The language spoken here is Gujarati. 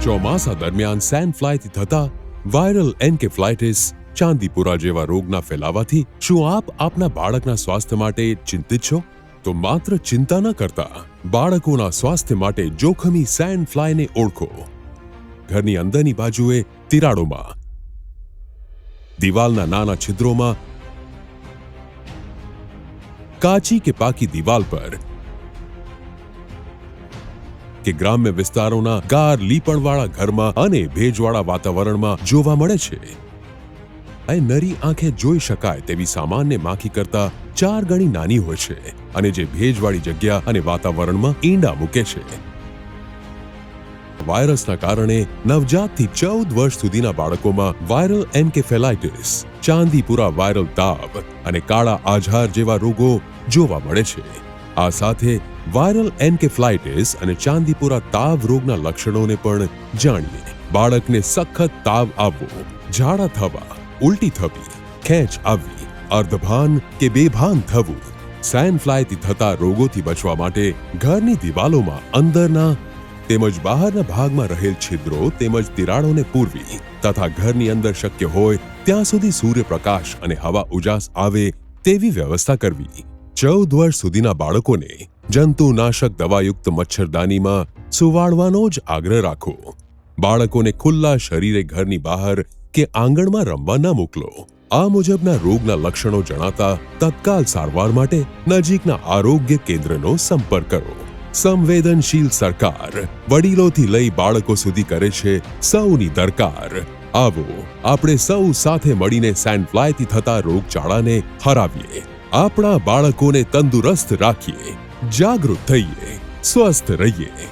ચોમાસા દરમિયાન સેન્ડ ફ્લાયથી થતા વાયરલ એન્કેફ્લાઇટિસ ચાંદીપુરા જેવા રોગના ફેલાવાથી શું આપ આપના બાળકના સ્વાસ્થ્ય માટે ચિંતિત છો? તો માત્ર ચિંતા ન કરતા બાળકોના સ્વાસ્થ્ય માટે જોખમી સેન્ડ ફ્લાયને ઓળખો. ઘરની અંદરની બાજુએ તિરાડોમાં, દિવાલના નાના છિદ્રોમાં, કાચી કે પાકી દિવાલ પર કે ગ્રામ્ય વિસ્તારોના ગાર લીપણવાળા ઘરમાં અને ભેજવાળા વાતાવરણમાં જોવા મળે છે. આ નરી આંખે જોઈ શકાય તેવી સામાન્ય માખી કરતા 4 ગણી નાની હોય છે અને જે ભેજવાળી જગ્યા અને વાતાવરણમાં ઈંડા મૂકે છે. વાયરસના કારણે નવજાતથી 14 વર્ષ સુધીના બાળકોમાં વાયરલ એન્કેફેલાઇટિસ, ચાંદીપુરા વાયરલ તાવ અને કાળા આઝાર જેવા રોગો જોવા મળે છે. આ સાથે વાયરલ એન્કેફ્લાઇટિસ અને ચાંદીપુરા તાવ રોગના લક્ષણોને પણ જાણીએ. બાળકને સખત તાવ આવવો, ઝાડા થવા, ઉલટી થવી, ખેંચ આવવી, અર્ધભાન કે બેભાન થવું. સેન્ડ ફ્લાયથી થતા રોગોથી બચવા માટે ઘરની દિવાલોમાં અંદરના તેમજ બહારના ભાગમાં રહેલ છિદ્રો તેમજ તિરાડોને પૂરવી તથા ઘરની અંદર શક્ય હોય ત્યાં સુધી સૂર્યપ્રકાશ અને હવા ઉજાસ આવે તેવી વ્યવસ્થા કરવી. 14 વર્ષ સુધીના બાળકોને જંતુનાશક દવાયુક્ત મચ્છરદાનીમાં સુવાડવાનો જ આગ્રહ રાખો. બાળકોને ખુલ્લા શરીરે ઘરની બહાર કે આંગણમાં રમવા ન મોકલો. આ મુજબના રોગના લક્ષણો જણાતા તત્કાલ સારવાર માટે નજીકના આરોગ્ય કેન્દ્રનો સંપર્ક કરો. સંવેદનશીલ સરકાર વડીલોથી લઈ બાળકો સુધી કરે છે સૌની દરકાર. આવો આપણે સૌ સાથે મળીને સેન્ડ ફ્લાયથી થતા રોગચાળાને હરાવીએ. આપણા બાળકોને તંદુરસ્ત રાખીએ, જાગૃત થઈએ, સ્વસ્થ રહીએ.